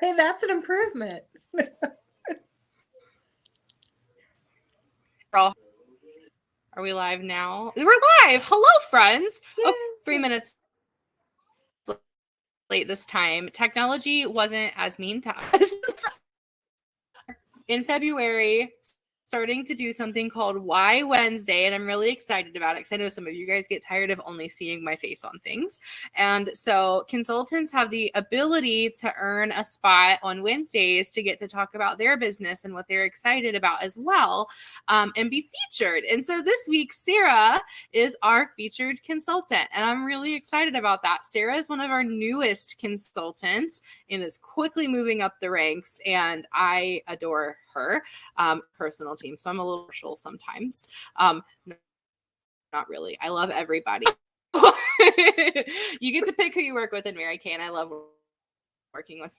Hey, that's an improvement. Girl, are we live now? We're live. Hello, friends. Okay, Yeah. 3 minutes late this time. Technology wasn't as mean to us. In February, starting to do something called Why Wednesday, and I'm really excited about it because I know some of you guys get tired of only seeing my face on things. And so consultants have the ability to earn a spot on Wednesdays to get to talk about their business and what they're excited about as well, and be featured. And so this week, Sara is our featured consultant, and I'm really excited about that. Sara is one of our newest consultants and is quickly moving up the ranks, and I adore her personal team. So I'm a little partial sometimes. Not really. I love everybody. You get to pick who you work with in Mary Kay, and I love working with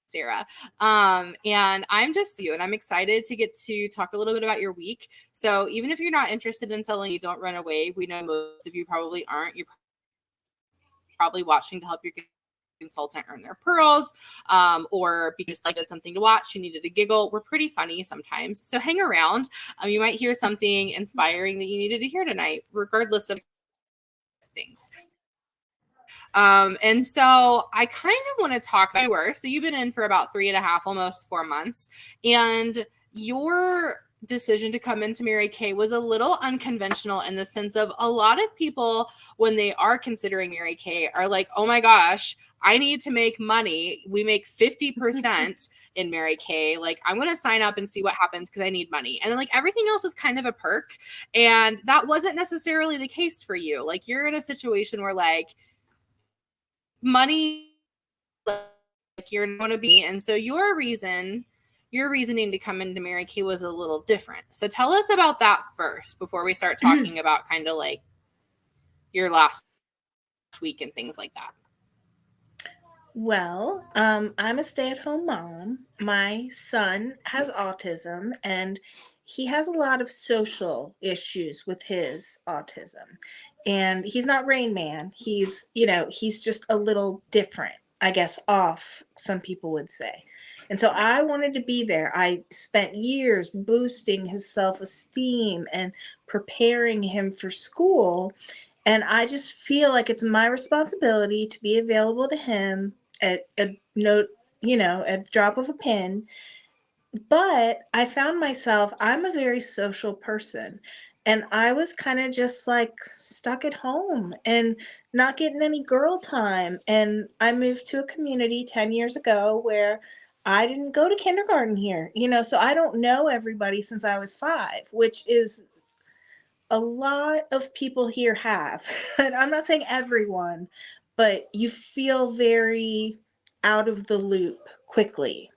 Sara. And I'm just you, and I'm excited to get to talk a little bit about your week. So even if you're not interested in selling, you don't run away. We know most of you probably aren't. You're probably watching to help your consultant earn their pearls, or because like it's something to watch, you needed a giggle. We're pretty funny sometimes, so hang around. You might hear something inspiring that you needed to hear tonight, regardless of things. And so I kind of want to talk about you. So you've been in for about 3.5, almost 4 months, and your decision to come into Mary Kay was a little unconventional in the sense of a lot of people, when they are considering Mary Kay, are like, oh my gosh, I need to make money. We make 50% in Mary Kay. Like, I'm going to sign up and see what happens because I need money. And then, like, everything else is kind of a perk. And that wasn't necessarily the case for you. Like, you're in a situation where, like, money, like, you're going to be. And so your reasoning to come into Mary Kay was a little different. So tell us about that first before we start talking about kind of like your last week and things like that. Well, I'm a stay-at-home mom. My son has autism, and he has a lot of social issues with his autism. And he's not Rain Man. He's just a little different, I guess, off, some people would say. And so I wanted to be there. I spent years boosting his self-esteem and preparing him for school. And I just feel like it's my responsibility to be available to him at a note, at the drop of a pin. But I found myself, I'm a very social person. And I was kind of just like stuck at home and not getting any girl time. And I moved to a community 10 years ago where I didn't go to kindergarten here, so I don't know everybody since I was 5, which is a lot of people here have. And I'm not saying everyone, but you feel very out of the loop quickly.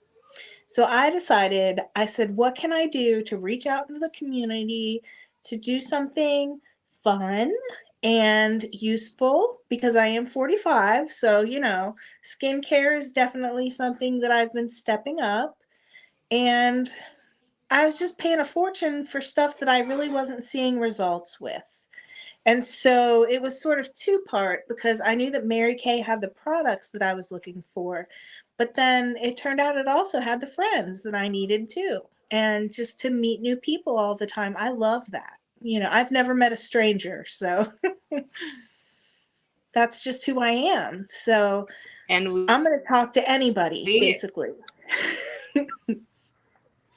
So I said, what can I do to reach out into the community to do something fun and useful, because I am 45. So, skincare is definitely something that I've been stepping up. And I was just paying a fortune for stuff that I really wasn't seeing results with. And so it was sort of two-part, because I knew that Mary Kay had the products that I was looking for, but then it turned out it also had the friends that I needed too. And just to meet new people all the time, I love that. I've never met a stranger, so that's just who I am. So And I'm going to talk to anybody, basically.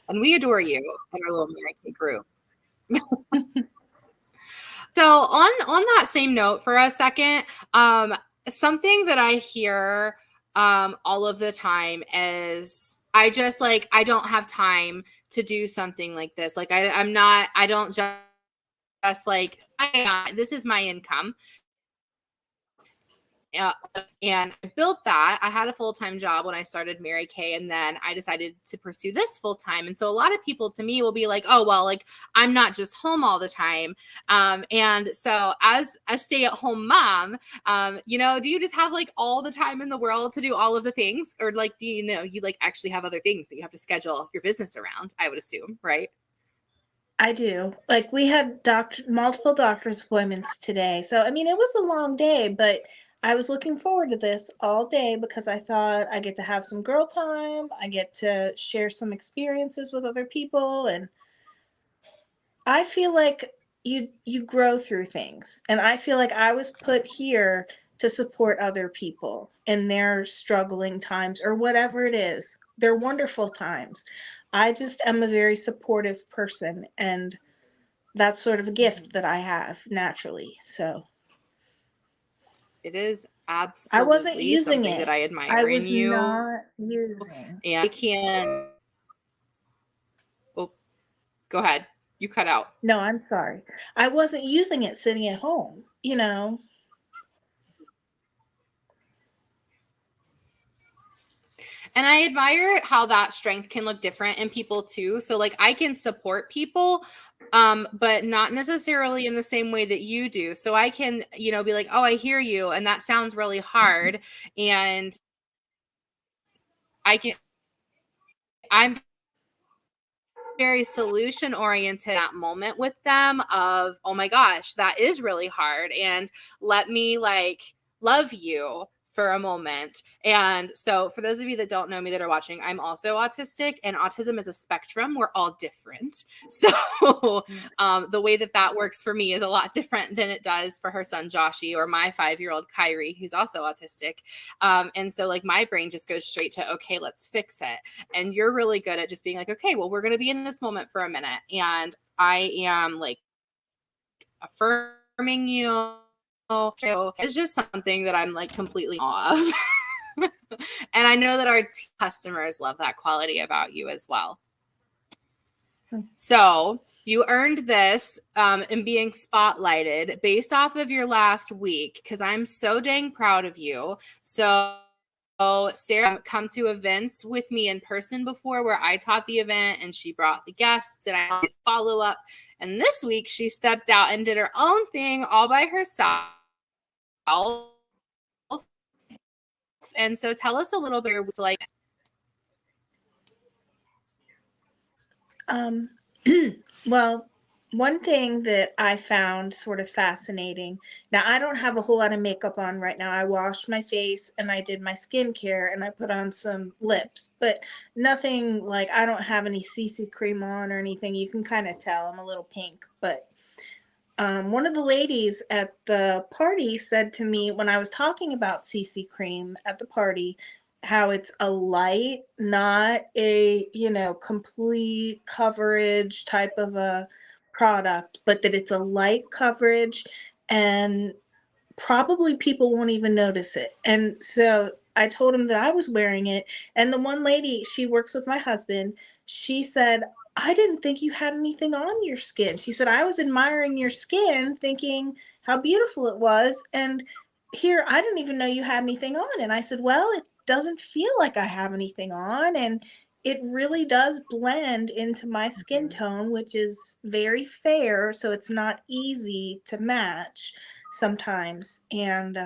And we adore you in our little Mary Kay group. So on that same note for a second, something that I hear all of the time is I don't have time to do something like this. Like I don't just like this is my income. And I built that. I had a full-time job when I started Mary Kay, and then I decided to pursue this full-time. And so a lot of people to me will be like, oh, well, like I'm not just home all the time. And so as a stay-at-home mom, do you just have like all the time in the world to do all of the things? Or like, do you like actually have other things that you have to schedule your business around, I would assume, right? I do. Like, we had multiple doctor's appointments today. So, I mean, it was a long day, but I was looking forward to this all day because I thought I get to have some girl time. I get to share some experiences with other people, and I feel like you grow through things. And I feel like I was put here to support other people in their struggling times or whatever it is. They're wonderful times. I just am a very supportive person, and that's sort of a gift that I have naturally. So It is I wasn't absolutely using something that it. I I admire in was you. not using. And I can, oh, go ahead. You cut out. No, I'm sorry. I wasn't using it sitting at home, And I admire how that strength can look different in people too. So like I can support people, but not necessarily in the same way that you do. So I can, be like, oh, I hear you, and that sounds really hard. And I'm very solution oriented at that moment with them of, oh my gosh, that is really hard. And let me like love you for a moment. And so for those of you that don't know me that are watching, I'm also autistic, and autism is a spectrum. We're all different. So the way that works for me is a lot different than it does for her son Joshi or my 5-year-old Kyrie, who's also autistic. And so like my brain just goes straight to, okay, let's fix it. And you're really good at just being like, okay, well, we're going to be in this moment for a minute. And I am like affirming you. It's just something that I'm like completely off. And I know that our customers love that quality about you as well. So you earned this in being spotlighted based off of your last week, because I'm so dang proud of you. So Sarah come to events with me in person before where I taught the event and she brought the guests and I did follow up. And this week she stepped out and did her own thing all by herself. And so tell us a little bit like. Well, one thing that I found sort of fascinating. Now, I don't have a whole lot of makeup on right now. I washed my face and I did my skincare and I put on some lips, but nothing like I don't have any CC cream on or anything. You can kind of tell I'm a little pink, but one of the ladies at the party said to me when I was talking about CC cream at the party, how it's a light, not a, complete coverage type of a product, but that it's a light coverage and probably people won't even notice it. And so I told him that I was wearing it. And the one lady, she works with my husband, she said, I didn't think you had anything on your skin. She said, I was admiring your skin, thinking how beautiful it was. And here, I didn't even know you had anything on. And I said, well, it doesn't feel like I have anything on. And it really does blend into my skin tone, which is very fair. So it's not easy to match sometimes. And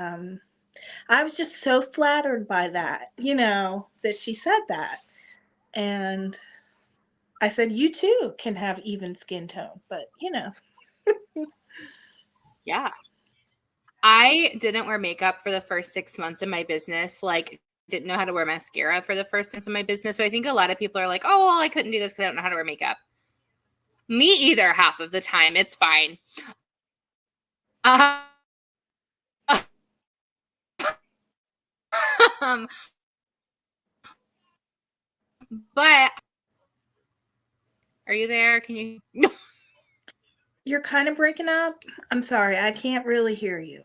I was just so flattered by that, that she said that. And I said, you too can have even skin tone, but Yeah. I didn't wear makeup for the first 6 months of my business. Like, didn't know how to wear mascara for the first months of my business. So I think a lot of people are like, oh, well, I couldn't do this because I don't know how to wear makeup. Me either, half of the time. It's fine. But are you there? Can you? You're kind of breaking up. I'm sorry. I can't really hear you.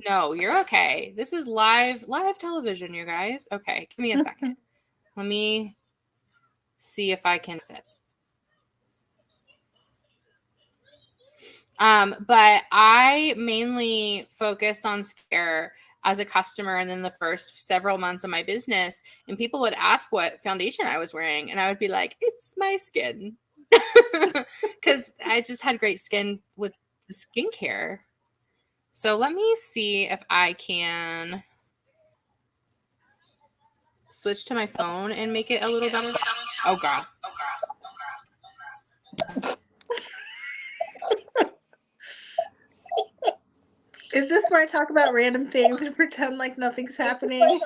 No, you're okay. This is live television, you guys. Okay, give me a second. Let me see if I can sit. But I mainly focused on skincare as a customer, and then the first several months of my business, and people would ask what foundation I was wearing, and I would be like, it's my skin. Because I just had great skin with the skincare. So let me see if I can switch to my phone and make it a little better. Oh, God. Is this where I talk about random things and pretend like nothing's happening?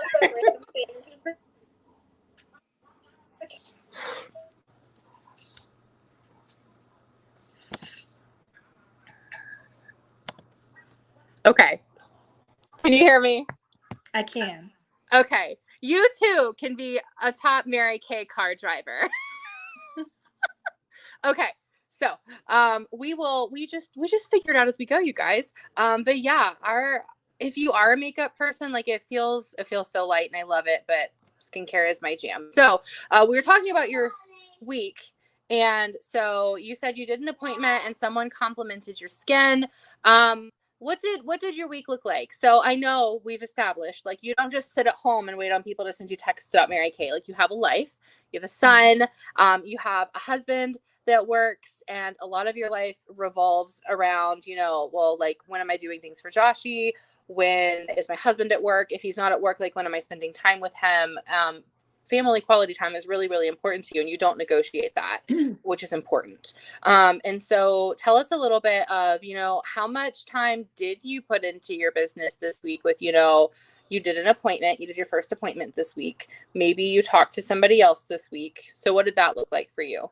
Okay. Can you hear me? I can. Okay. You too can be a top Mary Kay car driver. Okay. So, we just figured out as we go, you guys. But yeah, if you are a makeup person, like it feels so light and I love it, but skincare is my jam. So, we were talking about your week. And so you said you did an appointment and someone complimented your skin. What did your week look like? So I know we've established, like, you don't just sit at home and wait on people to send you texts about Mary Kay. Like, you have a life, you have a son, you have a husband that works, and a lot of your life revolves around, well, like, when am I doing things for Joshy? When is my husband at work? If he's not at work, like, when am I spending time with him? Family quality time is really, really important to you, and you don't negotiate that, which is important. And so tell us a little bit of, how much time did you put into your business this week with, you did an appointment, you did your first appointment this week. Maybe you talked to somebody else this week. So what did that look like for you?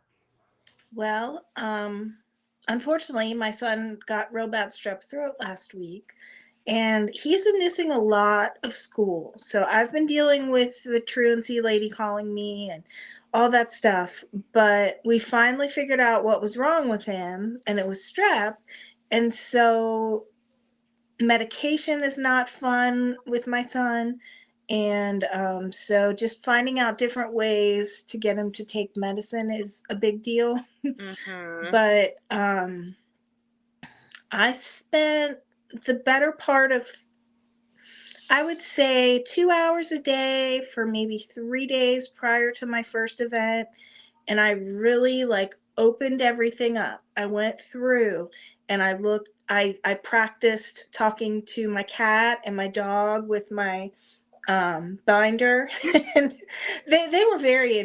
Well, unfortunately, my son got real bad strep throat last week, and he's been missing a lot of school. So I've been dealing with the truancy lady calling me and all that stuff. But we finally figured out what was wrong with him, and it was strep. And so medication is not fun with my son. And so just finding out different ways to get him to take medicine is a big deal. Mm-hmm. But I spent the better part of, I would say, 2 hours a day for maybe 3 days prior to my first event. And I really opened everything up. I went through and I practiced talking to my cat and my dog with my binder. And they were very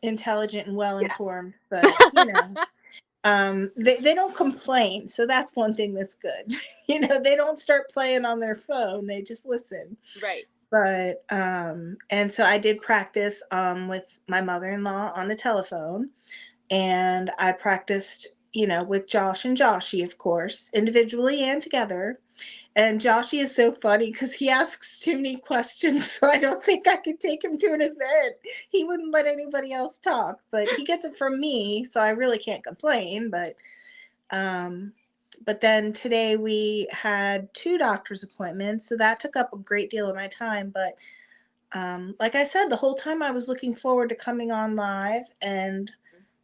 intelligent and well informed, but they don't complain, so that's one thing that's good. They don't start playing on their phone, they just listen. Right. But and so I did practice with my mother-in-law on the telephone, and I practiced with Josh and Joshy, of course, individually and together. And Joshy is so funny because he asks too many questions, so I don't think I could take him to an event. He wouldn't let anybody else talk, but he gets it from me, so I really can't complain. But then today we had 2 doctor's appointments, so that took up a great deal of my time. But like I said, the whole time I was looking forward to coming on live and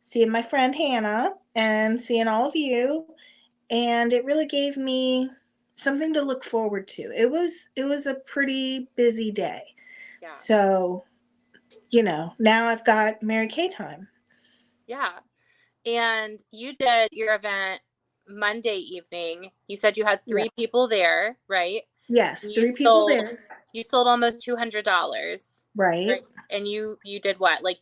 seeing my friend Hannah and seeing all of you, and it really gave me something to look forward to. It was a pretty busy day. Yeah. So, now I've got Mary Kay time. Yeah. And you did your event Monday evening. You said you had 3 people there, right? Yes, 3 people there. You sold almost $200. Right. And you did what? Like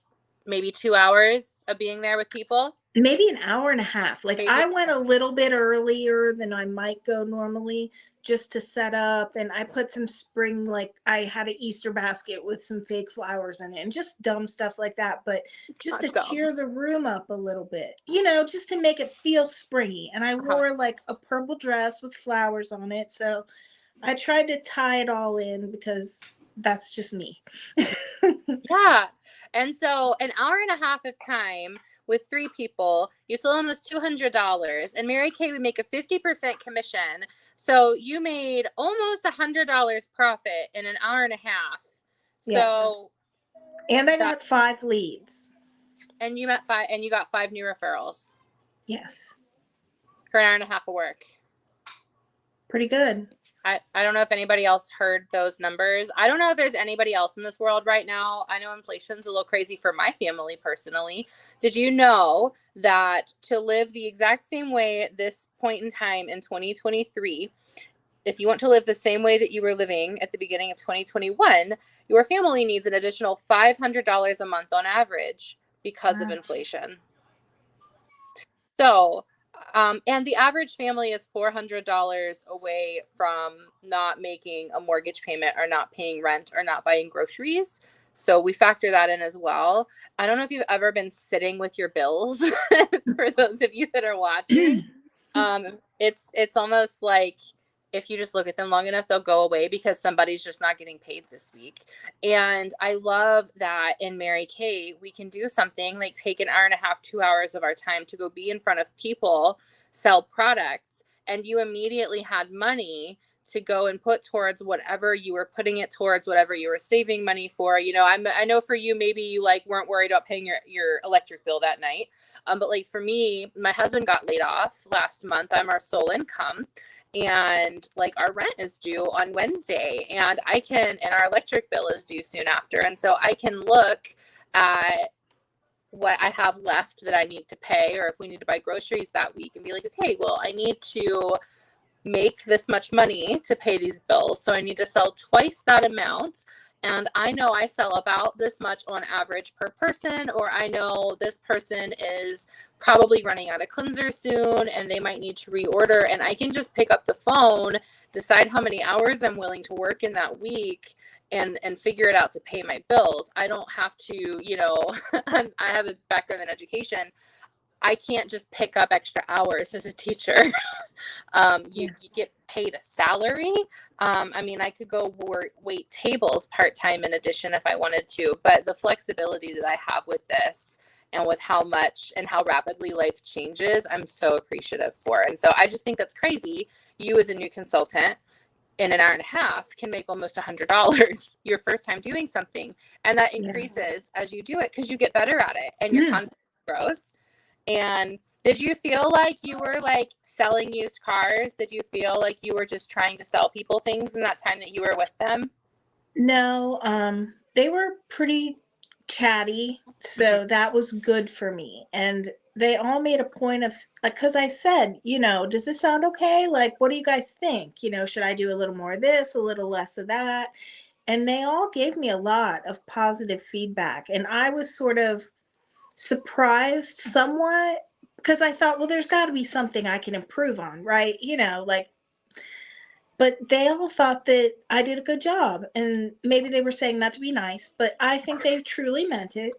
maybe 2 hours of being there with people? Maybe an hour and a half. I went a little bit earlier than I might go normally just to set up, and I put some spring, I had an Easter basket with some fake flowers in it and just dumb stuff like that, but just to cheer the room up a little bit, just to make it feel springy. And I wore a purple dress with flowers on it, so I tried to tie it all in because that's just me. Yeah. And so an hour and a half of time with 3 people, you sold almost $200, and Mary Kay would make a 50% commission. So you made almost $100 profit in an hour and a half. Yes. So, and I got 5 leads. And you got 5 new referrals. Yes. For an hour and a half of work. Pretty good. I don't know if anybody else heard those numbers. I don't know if there's anybody else in this world right now. I know inflation's a little crazy for my family personally. Did you know that to live the exact same way at this point in time in 2023, if you want to live the same way that you were living at the beginning of 2021, your family needs an additional $500 a month on average because of inflation. So And the average family is $400 away from not making a mortgage payment or not paying rent or not buying groceries. So we factor that in as well. I don't know if you've ever been sitting with your bills for those of you that are watching. It's almost like if you just look at them long enough, they'll go away because somebody's just not getting paid this week. And I love that in Mary Kay, we can do something like take an hour and a half, 2 hours of our time to go be in front of people, sell products, and you immediately had money to go and put towards whatever you were putting it towards, whatever you were saving money for. You know, I know for you, maybe you like weren't worried about paying your electric bill that night. But like for me, my husband got laid off last month. I'm our sole income. And like our rent is due on Wednesday and our electric bill is due soon after. And so I can look at what I have left that I need to pay, or if we need to buy groceries that week and be like, okay, well, I need to make this much money to pay these bills. So I need to sell twice that amount. And I know I sell about this much on average per person, or I know this person is probably running out of cleanser soon and they might need to reorder. And I can just pick up the phone, decide how many hours I'm willing to work in that week and figure it out to pay my bills. I don't have to, you know, I have a background in education. I can't just pick up extra hours as a teacher. You get paid a salary. I mean, I could go wait tables part-time in addition if I wanted to, but the flexibility that I have with this and with how much and how rapidly life changes, I'm so appreciative for. And so I just think that's crazy. You as a new consultant in an hour and a half can make almost $100 your first time doing something. And that increases as you do it because you get better at it and your confidence grows. And did you feel like you were like selling used cars? Did you feel like you were just trying to sell people things in that time that you were with them? No, they were pretty chatty, so that was good for me. And they all made a point of like, because I said, you know, does this sound okay? Like, what do you guys think? You know, should I do a little more of this, a little less of that? And they all gave me a lot of positive feedback. And I was sort of surprised somewhat because I thought, well, there's got to be something I can improve on, right? You know, like, but they all thought that I did a good job. And maybe they were saying that to be nice, but I think they truly meant it.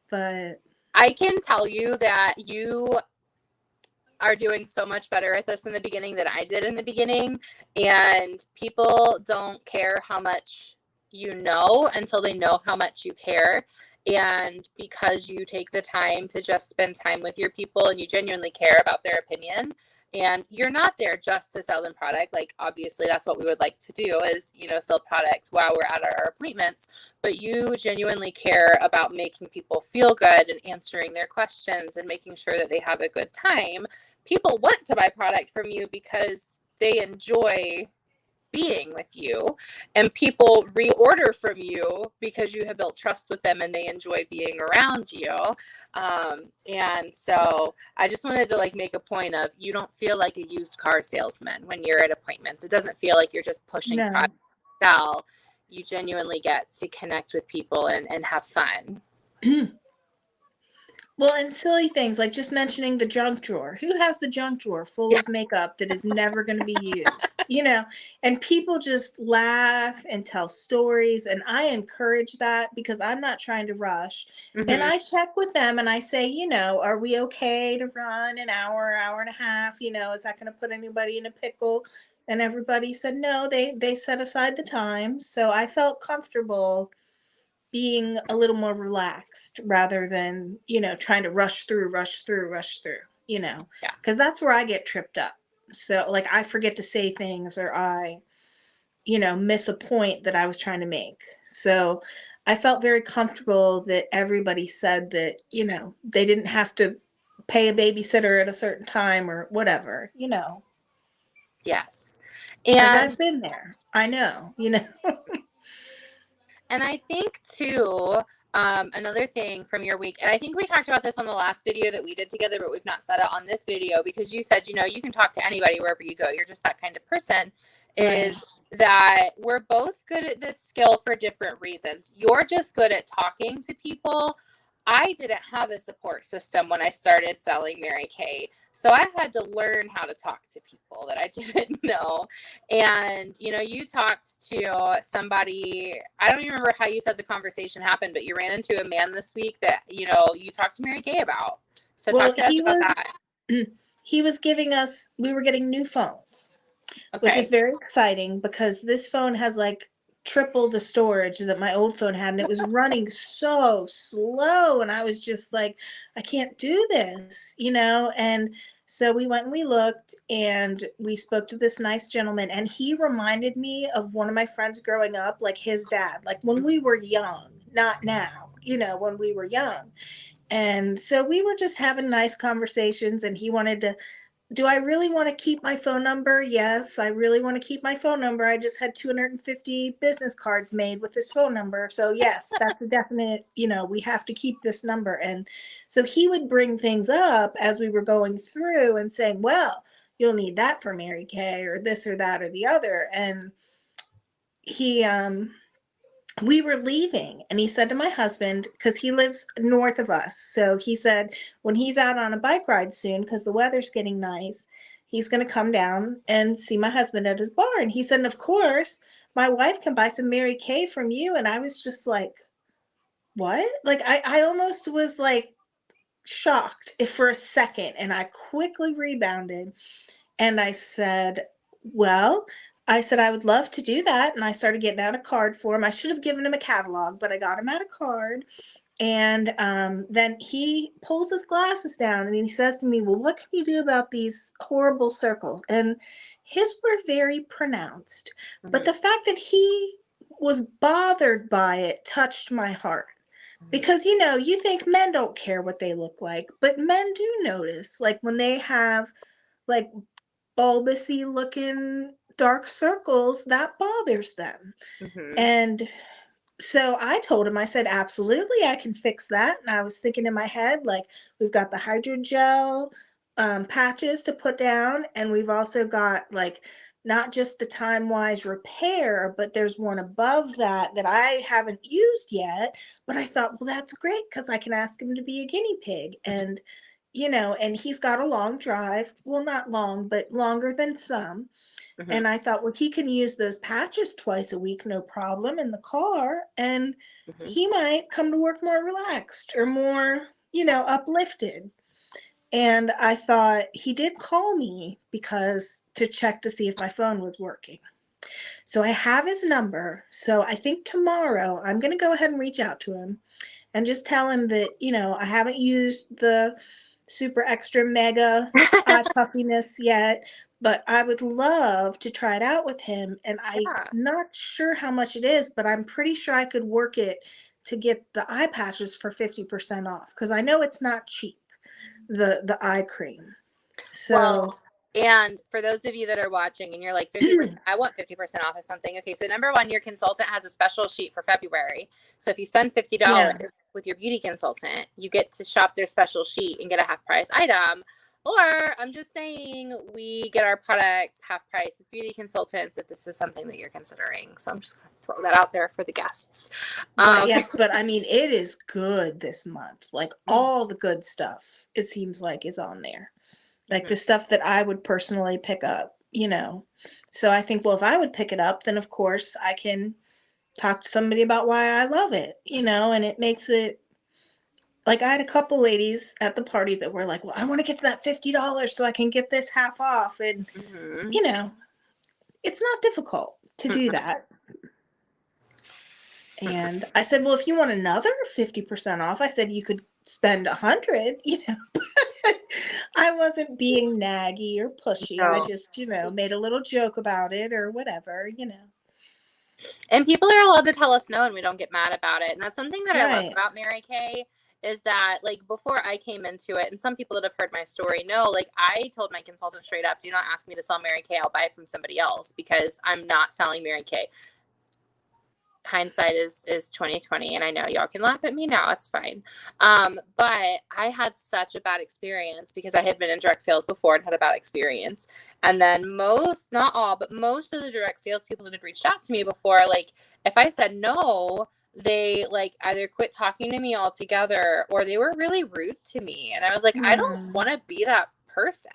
But I can tell you that you are doing so much better at this in the beginning than I did in the beginning. And people don't care how much you know until they know how much you care. And because you take the time to just spend time with your people and you genuinely care about their opinion, and you're not there just to sell them product. Like, obviously, that's what we would like to do is, you know, sell products while we're at our appointments. But you genuinely care about making people feel good and answering their questions and making sure that they have a good time. People want to buy product from you because they enjoy being with you, and people reorder from you because you have built trust with them and they enjoy being around you. And so I just wanted to like make a point of, you don't feel like a used car salesman when you're at appointments. It doesn't feel like you're just pushing product to sell. You genuinely get to connect with people and have fun. Well, and silly things like just mentioning the junk drawer. Who has the junk drawer full of makeup that is never going to be used? You know, and people just laugh and tell stories. And I encourage that because I'm not trying to rush. And I check with them and I say, you know, are we okay to run an hour, hour and a half? You know, is that going to put anybody in a pickle? And everybody said no, they set aside the time. So I felt comfortable being a little more relaxed rather than, you know, trying to rush through, you know, because that's where I get tripped up. So like I forget to say things or I, you know, miss a point that I was trying to make. So I felt very comfortable that everybody said that, you know, they didn't have to pay a babysitter at a certain time or whatever, you know. Yes. And I've been there. I know, you know. And I think too, another thing from your week, and I think we talked about this on the last video that we did together, but we've not said it on this video because you said, you know, you can talk to anybody wherever you go. You're just that kind of person. Is that we're both good at this skill for different reasons. You're just good at talking to people I didn't have a support system when I started selling Mary Kay. So I had to learn how to talk to people that I didn't know. And, you know, you talked to somebody, I don't even remember how you said the conversation happened, but you ran into a man this week that, you know, you talked to Mary Kay about. So Well, talk to us about that. he was giving us, we were getting new phones, which is Okay. very exciting because this phone has like triple the storage that my old phone had, and it was running so slow, and I was just like, I can't do this, you know. And so we went and we looked, and we spoke to this nice gentleman, and he reminded me of one of my friends growing up, like his dad, like when we were young, not now, you know, when we were young. And so we were just having nice conversations, and he wanted to, do I really want to keep my phone number? Yes, I really want to keep my phone number. I just had 250 business cards made with this phone number. So, yes, that's a definite, you know, we have to keep this number. And so he would bring things up as we were going through and saying, well, you'll need that for Mary Kay or this or that or the other. And he, we were leaving, and he said to my husband, because he lives north of us, so he said when he's out on a bike ride soon, because the weather's getting nice, he's going to come down and see my husband at his barn. He said, and of course my wife can buy some Mary Kay from you. And I was just like, what? Like I almost was like shocked for a second, and I quickly rebounded, and I said, well, I said, I would love to do that. And I started getting out a card for him. I should have given him a catalog, but I got him out a card. And then he pulls his glasses down and he says to me, well, what can you do about these horrible circles? And his were very pronounced. But the fact that he was bothered by it touched my heart. Because, you know, you think men don't care what they look like, but men do notice. Like when they have like bulbousy looking dark circles, that bothers them. Mm-hmm. And so I told him, I said, absolutely, I can fix that. And I was thinking in my head, like, we've got the hydrogel patches to put down, and we've also got like not just the time wise repair, but there's one above that that I haven't used yet. But I thought, well, that's great because I can ask him to be a guinea pig. And you know, and he's got a long drive. Well, not long, but longer than some. Mm-hmm. And I thought, well, he can use those patches twice a week, no problem, in the car. And he might come to work more relaxed or more, you know, uplifted. And I thought he did call me because to check to see if my phone was working. So I have his number. So I think tomorrow I'm going to go ahead and reach out to him and just tell him that, you know, I haven't used the super extra mega eye puffiness yet, but I would love to try it out with him. And I'm not sure how much it is, but I'm pretty sure I could work it to get the eye patches for 50% off, because I know it's not cheap, the eye cream. So well, and for those of you that are watching and you're like, 50%, I want 50% off of something. Okay, so number one, your consultant has a special sheet for February. So if you spend $50 with your beauty consultant, you get to shop their special sheet and get a half price item. Or I'm just saying we get our products half price as beauty consultants if this is something that you're considering. So I'm just going to throw that out there for the guests. Yes, but I mean, it is good this month. Like all the good stuff, it seems like, is on there. Like the stuff that I would personally pick up, you know. So I think, well, if I would pick it up, then of course I can talk to somebody about why I love it, you know, and it makes it like I had a couple ladies at the party that were like, well, I want to get to that $50 so I can get this half off. And, you know, it's not difficult to do that. And I said, well, if you want another 50% off, I said you could spend 100, you know. I wasn't being naggy or pushy. No. I just, you know, made a little joke about it or whatever, you know. And people are allowed to tell us no, and we don't get mad about it. And that's something that I love about Mary Kay, is that, like, before I came into it, and some people that have heard my story know, like, I told my consultant straight up, do not ask me to sell Mary Kay. I'll buy from somebody else because I'm not selling Mary Kay. Hindsight is 2020, and I know y'all can laugh at me now. It's fine. But I had such a bad experience because I had been in direct sales before and had a bad experience. And then most, not all, but most of the direct sales people that had reached out to me before, like, if I said no, they like either quit talking to me altogether or they were really rude to me. And I was like, I don't Mm, want to be that person.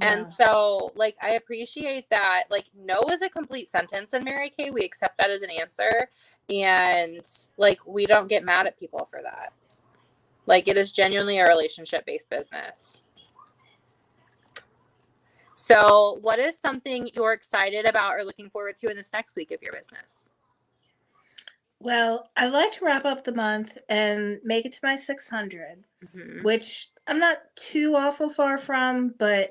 And yeah. so, like, I appreciate that. Like, no is a complete sentence in Mary Kay. We accept that as an answer. And, like, we don't get mad at people for that. Like, it is genuinely a relationship-based business. So, what is something you're excited about or looking forward to in this next week of your business? Well, I like to wrap up the month and make it to my 600, Mm-hmm. which I'm not too awful far from, but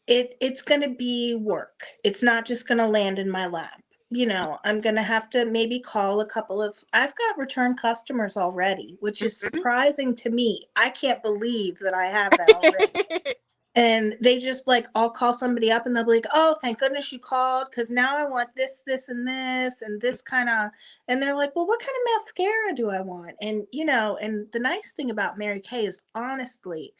it's going to be work. It's not just going to land in my lap. You know, I'm going to have to maybe call a couple of I've got return customers already, which is surprising to me. I can't believe that I have that already. And they just like, I'll call somebody up and they'll be like, oh, thank goodness you called, because now I want this, and this kind of, and they're like, well, what kind of mascara do I want? And, you know, and the nice thing about Mary Kay is honestly,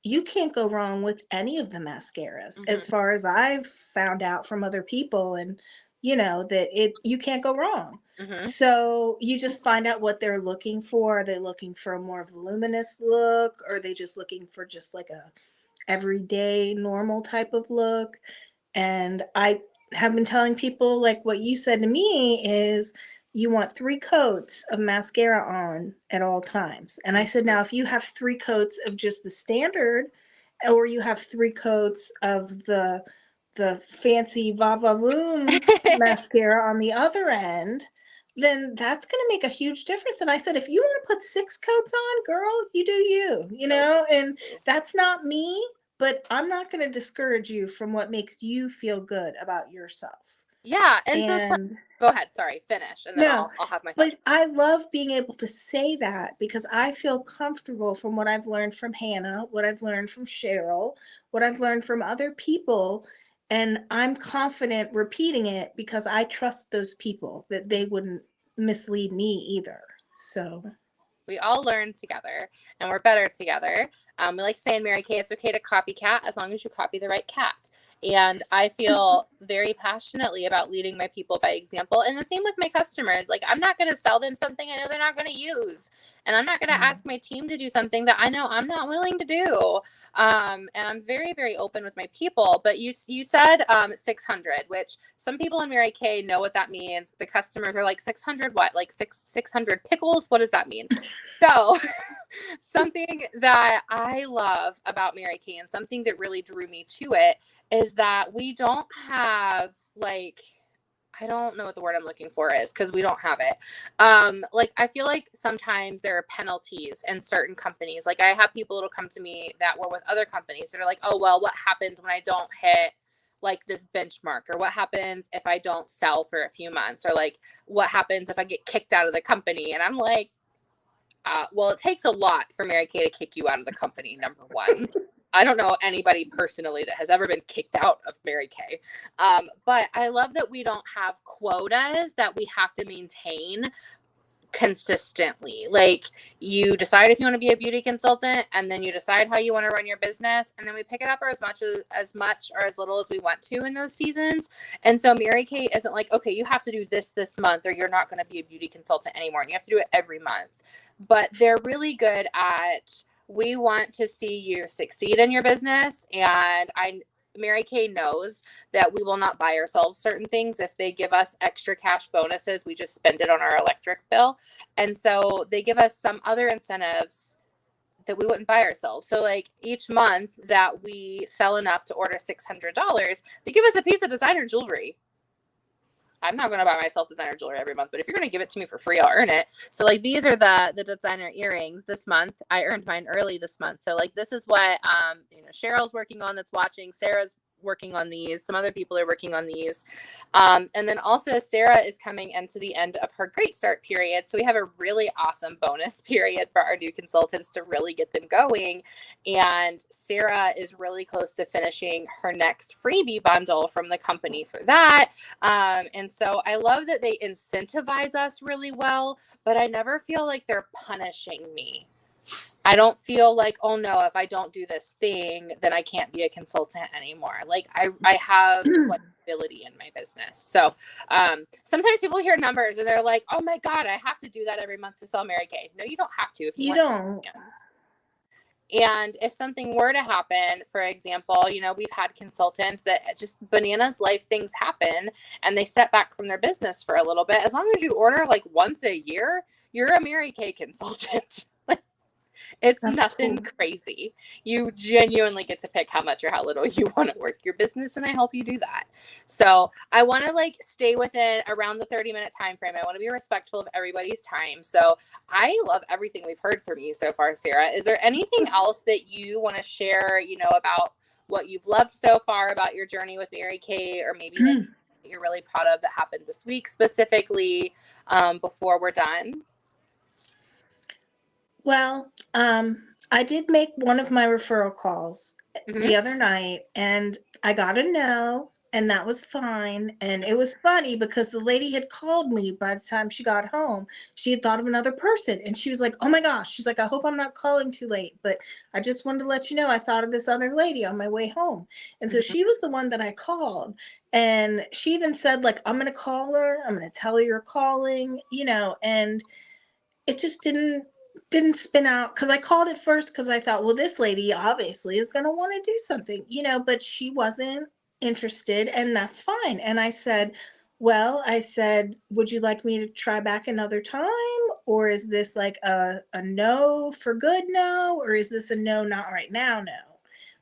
you can't go wrong with any of the mascaras, as Mm-hmm. far as I've found out from other people. And, you know, that you can't go wrong. Mm-hmm. So you just find out what they're looking for. Are they looking for a more voluminous look? Or are they just looking for just like a everyday normal type of look? And I have been telling people, like what you said to me is, you want 3 coats of mascara on at all times. And I said, now if you have 3 coats of just the standard, or you have 3 coats of the fancy Va Va Voom mascara on the other end, then that's going to make a huge difference. And I said, if you want to put 6 coats on, girl, you do you, you know, and that's not me, but I'm not going to discourage you from what makes you feel good about yourself. Yeah, and so And go ahead. Sorry, finish, and then no, I'll have my thoughts. but I love being able to say that because I feel comfortable from what I've learned from Hannah, what I've learned from Cheryl, what I've learned from other people. And I'm confident repeating it because I trust those people that they wouldn't mislead me either. So We all learn together, and we're better together. We like saying, Mary Kay, it's okay to copycat as long as you copy the right cat. And I feel very passionately about leading my people by example. And the same with my customers. Like, I'm not going to sell them something I know they're not going to use. And I'm not going to ask my team to do something that I know I'm not willing to do. And I'm very, very open with my people. But you said 600, which some people in Mary Kay know what that means. The customers are like, 600 what? Like 600 pickles? What does that mean? So something that I love about Mary Kay and something that really drew me to it is that we don't have, like, I don't know what the word I'm looking for is because we don't have it. Like, I feel like sometimes there are penalties in certain companies. Like, I have people that'll come to me that were with other companies that are like, oh, well, what happens when I don't hit like this benchmark, or what happens if I don't sell for a few months, or like what happens if I get kicked out of the company? And I'm like, well, it takes a lot for Mary Kay to kick you out of the company, number one. I don't know anybody personally that has ever been kicked out of Mary Kay. But I love that we don't have quotas that we have to maintain consistently. Like, you decide if you want to be a beauty consultant, and then you decide how you want to run your business, and then we pick it up or as much or as little as we want to in those seasons. And so Mary Kay isn't like, okay, you have to do this month or you're not going to be a beauty consultant anymore, and you have to do it every month. But they're really good at, we want to see you succeed in your business. And Mary Kay knows that we will not buy ourselves certain things. If they give us extra cash bonuses, we just spend it on our electric bill. And so they give us some other incentives that we wouldn't buy ourselves. So like each month that we sell enough to order $600, they give us a piece of designer jewelry. I'm not going to buy myself designer jewelry every month, but if you're going to give it to me for free, I'll earn it. So like, these are the designer earrings this month. I earned mine early this month. So like, this is what, Cheryl's working on, that's watching. Sarah's working on these. Some other people are working on these. And then also Sara is coming into the end of her Great Start period. So we have a really awesome bonus period for our new consultants to really get them going. And Sara is really close to finishing her next freebie bundle from the company for that. And so I love that they incentivize us really well, but I never feel like they're punishing me. I don't feel like, oh no, if I don't do this thing, then I can't be a consultant anymore. Like I have flexibility in my business. So sometimes people hear numbers and they're like, oh my God, I have to do that every month to sell Mary Kay. No, you don't have to if you You want to. don't. And if something were to happen, for example, we've had consultants that just bananas life things happen and they step back from their business for a little bit. As long as you order like once a year, you're a Mary Kay consultant. It's That's nothing cool. crazy. You genuinely get to pick how much or how little you want to work your business, and I help you do that. So I want to like stay within around the 30-minute time frame. I want to be respectful of everybody's time. So I love everything we've heard from you so far, Sarah. Is there anything else that you want to share, about what you've loved so far about your journey with Mary Kay, or maybe like you're really proud of that happened this week specifically, before we're done? Well, I did make one of my referral calls the other night, and I got a no, and that was fine. And it was funny because the lady had called me by the time she got home. She had thought of another person, and she was like, oh my gosh. She's like, I hope I'm not calling too late, but I just wanted to let you know I thought of this other lady on my way home. And so she was the one that I called. And she even said, like, I'm going to call her. I'm going to tell her you're calling, and it just didn't spin out, because I called it first because I thought, well, this lady obviously is going to want to do something, but she wasn't interested, and that's fine. And I said, well, would you like me to try back another time, or is this like a no for good no, or is this a no, not right now no,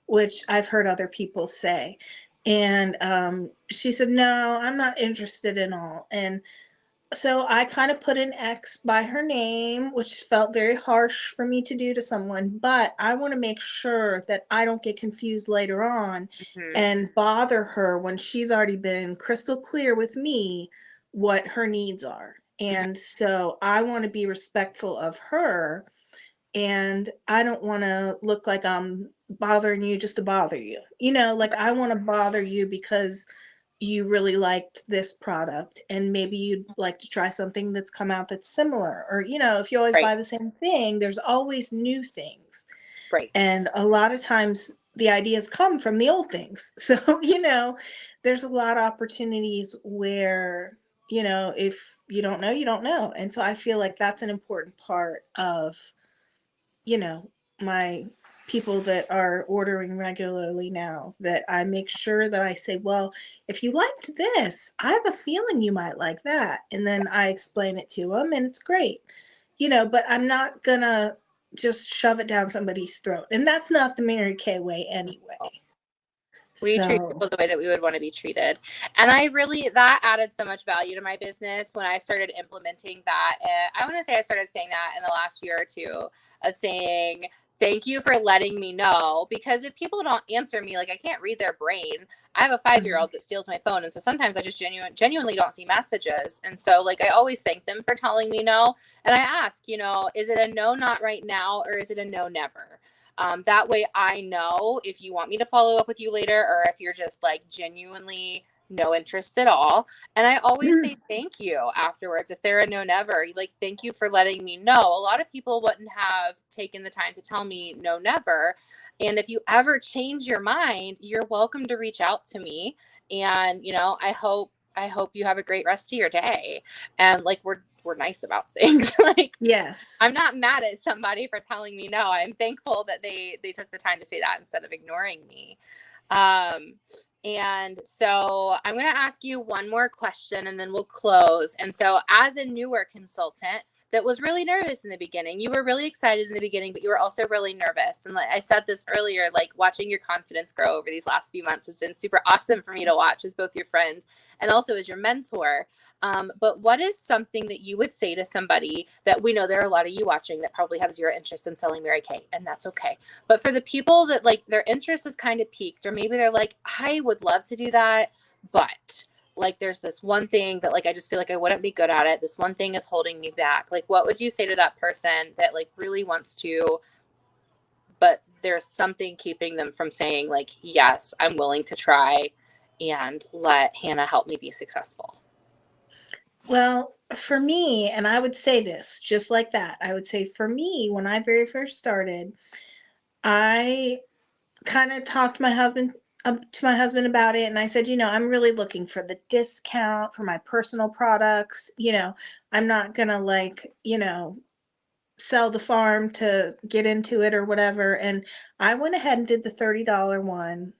which I've heard other people say. And she said, no, I'm not interested in all. And so I kind of put an X by her name, which felt very harsh for me to do to someone, but I want to make sure that I don't get confused later on and bother her when she's already been crystal clear with me what her needs are. And so I want to be respectful of her, and I don't want to look like I'm bothering you just to bother you. Like, I want to bother you because you really liked this product, and maybe you'd like to try something that's come out that's similar, or if you always Right. buy the same thing, there's always new things. Right. And a lot of times the ideas come from the old things. So there's a lot of opportunities where if you don't know, you don't know. And so I feel like that's an important part of my people that are ordering regularly now, that I make sure that I say, well, if you liked this, I have a feeling you might like that. And then I explain it to them, and it's great, but I'm not gonna just shove it down somebody's throat. And that's not the Mary Kay way anyway. We treat So people the way that we would want to be treated. And that added so much value to my business when I started implementing that. I want to say I started saying that in the last year or two, of saying, thank you for letting me know. Because if people don't answer me, like, I can't read their brain. I have a 5-year-old that steals my phone. And so sometimes I just genuinely don't see messages. And so, like, I always thank them for telling me no. And I ask, is it a no, not right now, or is it a no, never? That way I know if you want me to follow up with you later, or if you're just like genuinely no interest at all. And I always say thank you afterwards. If they're a no, never, like, thank you for letting me know. A lot of people wouldn't have taken the time to tell me no, never. And if you ever change your mind, you're welcome to reach out to me. And, I hope you have a great rest of your day. And like, we're nice about things. Like, yes. I'm not mad at somebody for telling me no. I'm thankful that they took the time to say that instead of ignoring me. And so I'm going to ask you one more question and then we'll close. And so, as a newer consultant that was really nervous in the beginning, you were really excited in the beginning, but you were also really nervous. And like I said this earlier, like, watching your confidence grow over these last few months has been super awesome for me to watch as both your friends and also as your mentor. But what is something that you would say to somebody that, we know there are a lot of you watching that probably have zero interest in selling Mary Kay, and that's okay. But for the people that, like, their interest is kind of peaked, or maybe they're like, I would love to do that, but like, there's this one thing that, like, I just feel like I wouldn't be good at it. This one thing is holding me back. Like, what would you say to that person that, like, really wants to, but there's something keeping them from saying, like, yes, I'm willing to try and let Hannah help me be successful? Well, for me, and I would say this just like that, I would say for me, when I very first started, I kind of talked to my husband about it, and I said, I'm really looking for the discount for my personal products. I'm not gonna like, sell the farm to get into it or whatever. And I went ahead and did the $30 one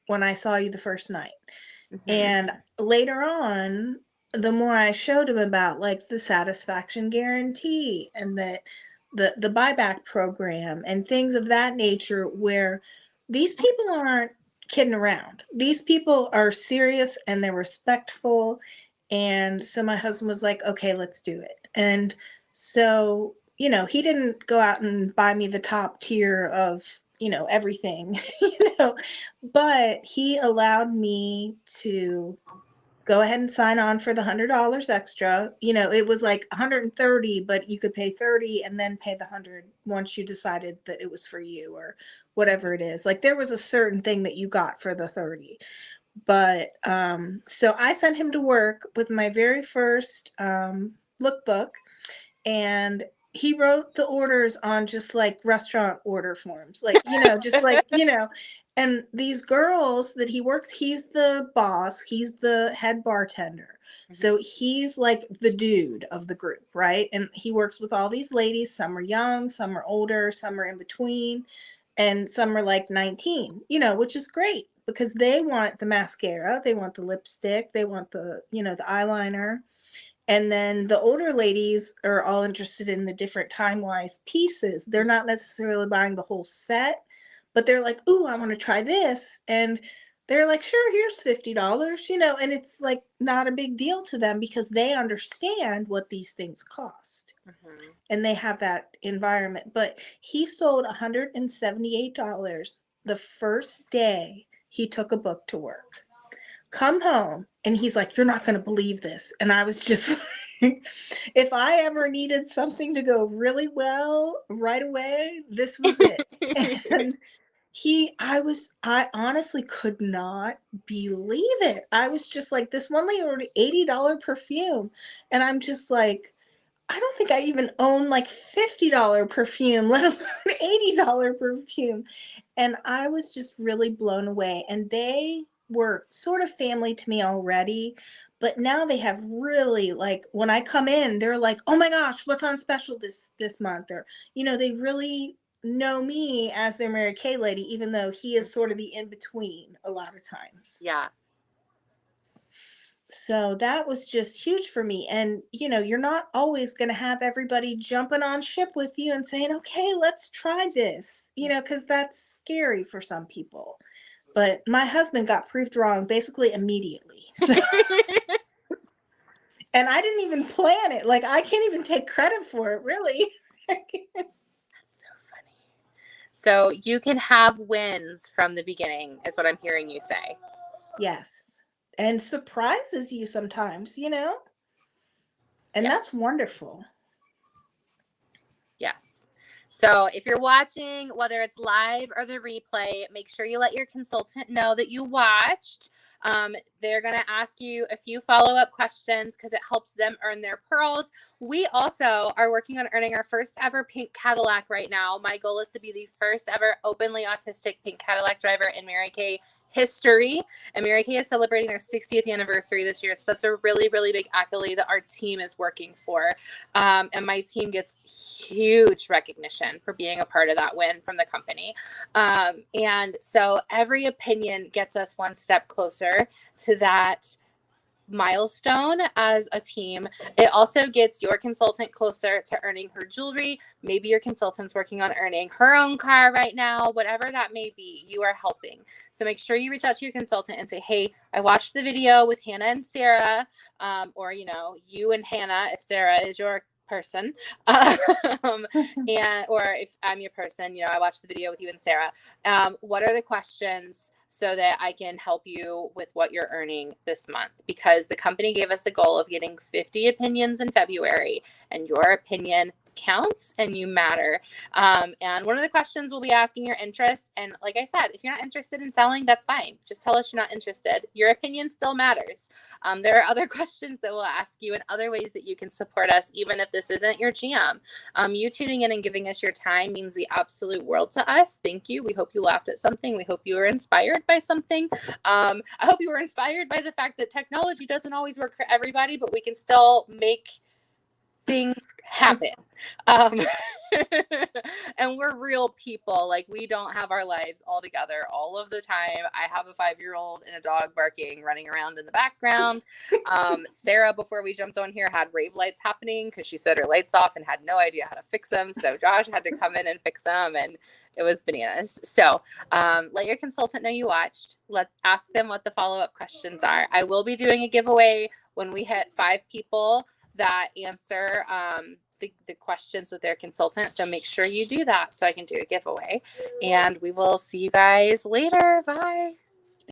when I saw you the first night. Mhm. And later on, the more I showed him about like the satisfaction guarantee and that the buyback program and things of that nature, where these people aren't kidding around. These people are serious and they're respectful. And so my husband was like, okay, let's do it. And so, he didn't go out and buy me the top tier of, everything, but he allowed me to go ahead and sign on for the $100 extra. It was like 130, but you could pay 30 and then pay the 100 once you decided that it was for you or whatever it is. Like there was a certain thing that you got for the 30. But so I sent him to work with my very first lookbook, and he wrote the orders on just like restaurant order forms, like just like and these girls that he works, he's the boss, he's the head bartender, so he's like the dude of the group, right? And he works with all these ladies, some are young, some are older, some are in between, and some are like 19, which is great because they want the mascara, they want the lipstick, they want the eyeliner. And then the older ladies are all interested in the different time-wise pieces. They're not necessarily buying the whole set, but they're like, "Ooh, I want to try this." And they're like, "Sure, here's $50," and it's like not a big deal to them because they understand what these things cost. Mhm. And they have that environment. But he sold $178 the first day he took a book to work. Come home, and he's like, "You're not going to believe this." And I was just like, if I ever needed something to go really well right away, this was it. And I honestly could not believe it. I was just like, this one lady ordered $80 perfume, and I'm just like, I don't think I even own like $50 perfume, let alone $80 perfume. And I was just really blown away. And they were sort of family to me already, but now they have really, like, when I come in, they're like, "Oh my gosh, what's on special this month?" Or, they really know me as their Mary Kay lady, even though he is sort of the in between a lot of times. Yeah. So that was just huge for me. And, you're not always going to have everybody jumping on ship with you and saying, "Okay, let's try this," because that's scary for some people. But my husband got proved wrong basically immediately. So, and I didn't even plan it. Like, I can't even take credit for it, really. That's so funny. So you can have wins from the beginning, is what I'm hearing you say. Yes. And surprises you sometimes, and Yeah. that's wonderful. Yes. So if you're watching, whether it's live or the replay, make sure you let your consultant know that you watched. They're going to ask you a few follow-up questions because it helps them earn their pearls. We also are working on earning our first ever pink Cadillac right now. My goal is to be the first ever openly autistic pink Cadillac driver in Mary Kay history. And Mary Kay is celebrating their 60th anniversary this year. So that's a really, really big accolade that our team is working for. And my team gets huge recognition for being a part of that win from the company. And so every opinion gets us one step closer to that milestone as a team. It also gets your consultant closer to earning her jewelry. Maybe your consultant's working on earning her own car right now, whatever that may be, you are helping. So make sure you reach out to your consultant and say, "Hey, I watched the video with Hannah and Sarah," or, you and Hannah, if Sarah is your person, and or if I'm your person, I watched the video with you and Sarah. What are the questions so that I can help you with what you're earning this month? Because the company gave us a goal of getting 50 opinions in February, and your opinion counts and you matter. And one of the questions we'll be asking your interest. And like I said, if you're not interested in selling, that's fine. Just tell us you're not interested. Your opinion still matters. There are other questions that we'll ask you and other ways that you can support us, even if this isn't your jam. You tuning in and giving us your time means the absolute world to us. Thank you. We hope you laughed at something. We hope you were inspired by something. I hope you were inspired by the fact that technology doesn't always work for everybody, but we can still make things happen. And we're real people. Like, we don't have our lives all together all of the time. I have a 5-year-old and a dog barking, running around in the background. Sara, before we jumped on here, had rave lights happening because she set her lights off and had no idea how to fix them. So Josh had to come in and fix them, and it was bananas. So let your consultant know you watched. Let's ask them what the follow-up questions are. I will be doing a giveaway when we hit 5 people that answer the questions with their consultant. So make sure you do that so I can do a giveaway. And we will see you guys later. Bye.